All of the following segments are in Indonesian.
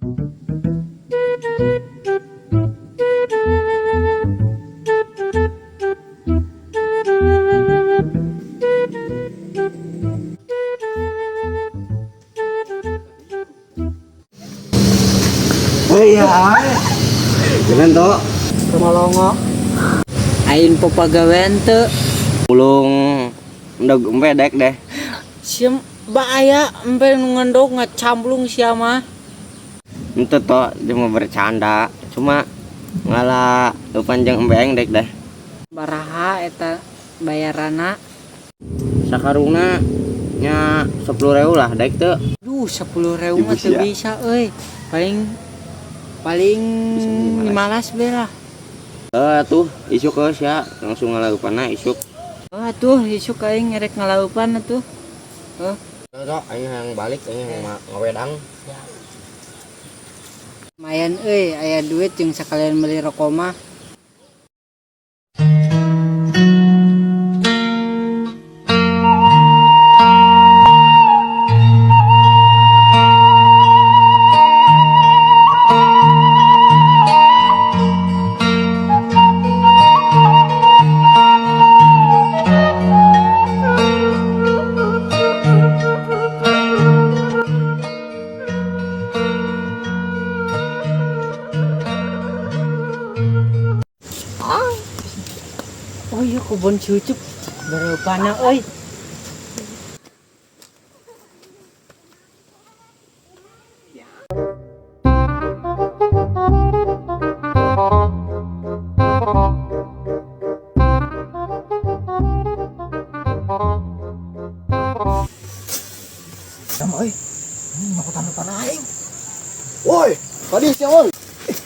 Iya, jangan toh. Malongo. Ain papagawean teu. Ulung ndog empedek deh. Siem bahaya empe ngendog ngacamplung sia mah. Itu toh cuma bercanda, cuma ngalah panjang empeng dek deh. Baraha eta bayarana? Sakarungna nya 10.000 lah dek teu. Duh 10.000 mah teu bisa euy. Paling 15 be lah. Tuh isuk ke sia langsung ngalaupana isuk. Atuh isuk aing ngerek ngalaupan atuh. Sok aing yang balik aing yang ngawedang. Lumayan euy aya duit jeung sakalian beli rokok mah. Oh iya kebun cucuk berupana euy. Sama euy. Nakutan tanah aing. Woi, tadi si oi.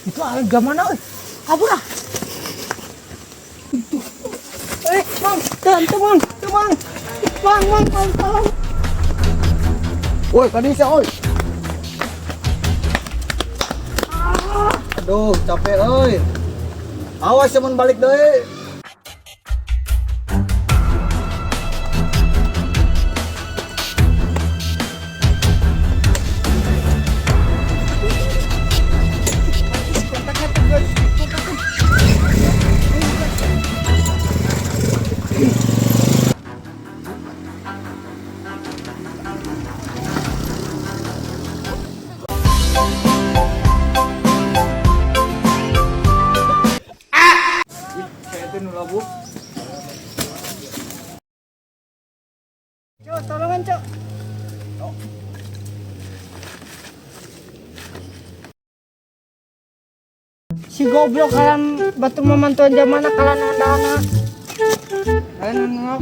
Itu harga mana euy? Kabur ah. Bang, teman. Bang, tolong. Woi, tadi si oi. Aduh, capek euy. Awas cuman balik deui. Cok, tolongan, Cok. Si goblok kalian batu memantuan zamana kalian ondana. Kalian nengok.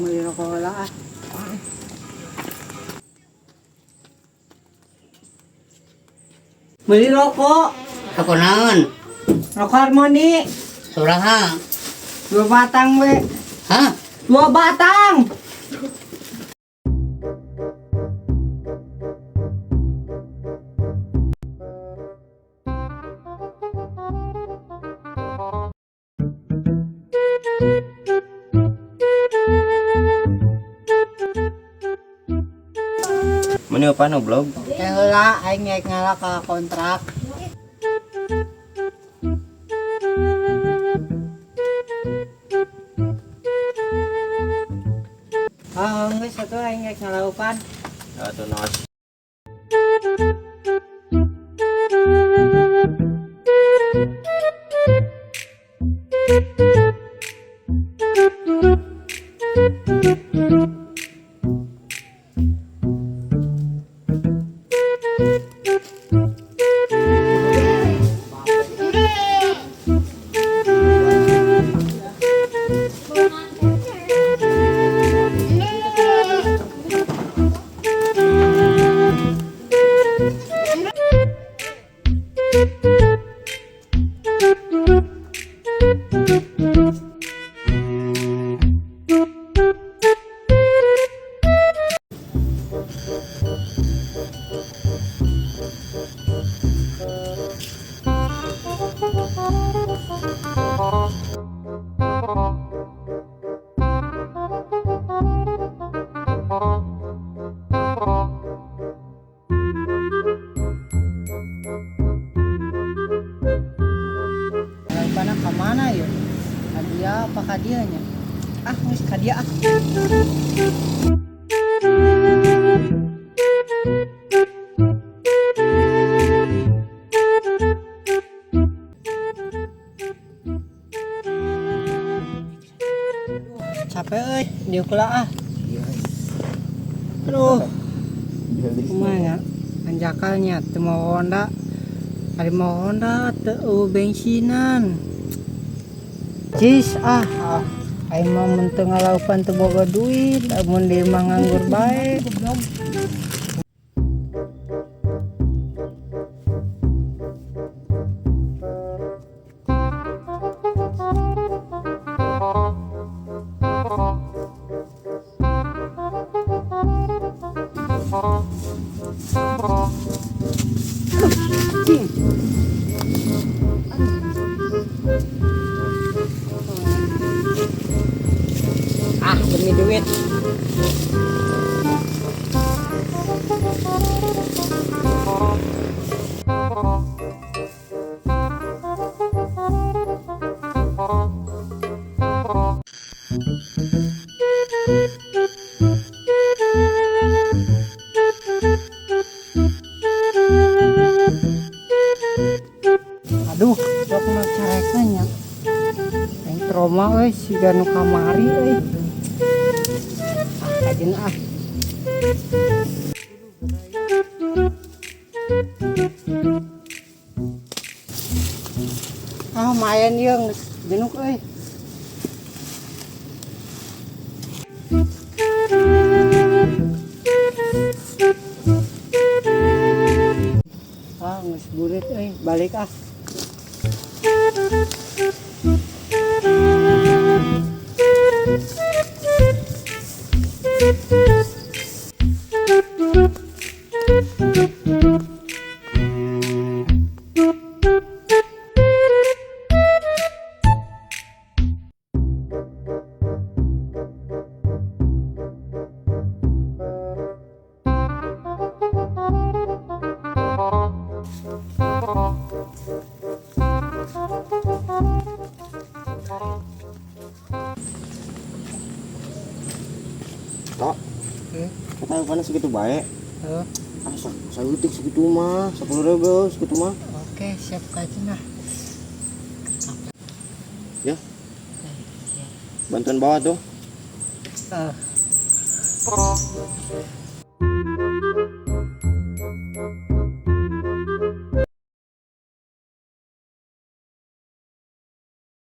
Beli rokok lah. Beli rokok. Rokok naon? Rokok Harmoni. Suraha? 2 batang we. Hah? 2 batang. Mani apa no blog? Heula aing ngek ngalah ka kontrak. Geus atuh aing ngek ngalaupan. Atuh nos. Ah, geus ka dia ah. Capek euy, dieu kula ah. Aduh, kumaha anjakalnya teu mau Honda. Ari mau Honda teu bensinan. Cis aing mah mun teu ngalaupan teu boga duit, amun di mah nganggur bae. Ah, demi duit. Aduh, sok mah carekannya. Yang trauma euy siga nu kamari euy. Ajeun ah. Ah, mayan ieu geus jenuh euy. Ah, geus burit euy, balik ah. Tok. Kata panas segitu baik. Heeh. Ah, saeutik segitu mah, 10.000 segitu mah. Oke, siap kajenah. Ya. Bantuan bawa tuh. Eh.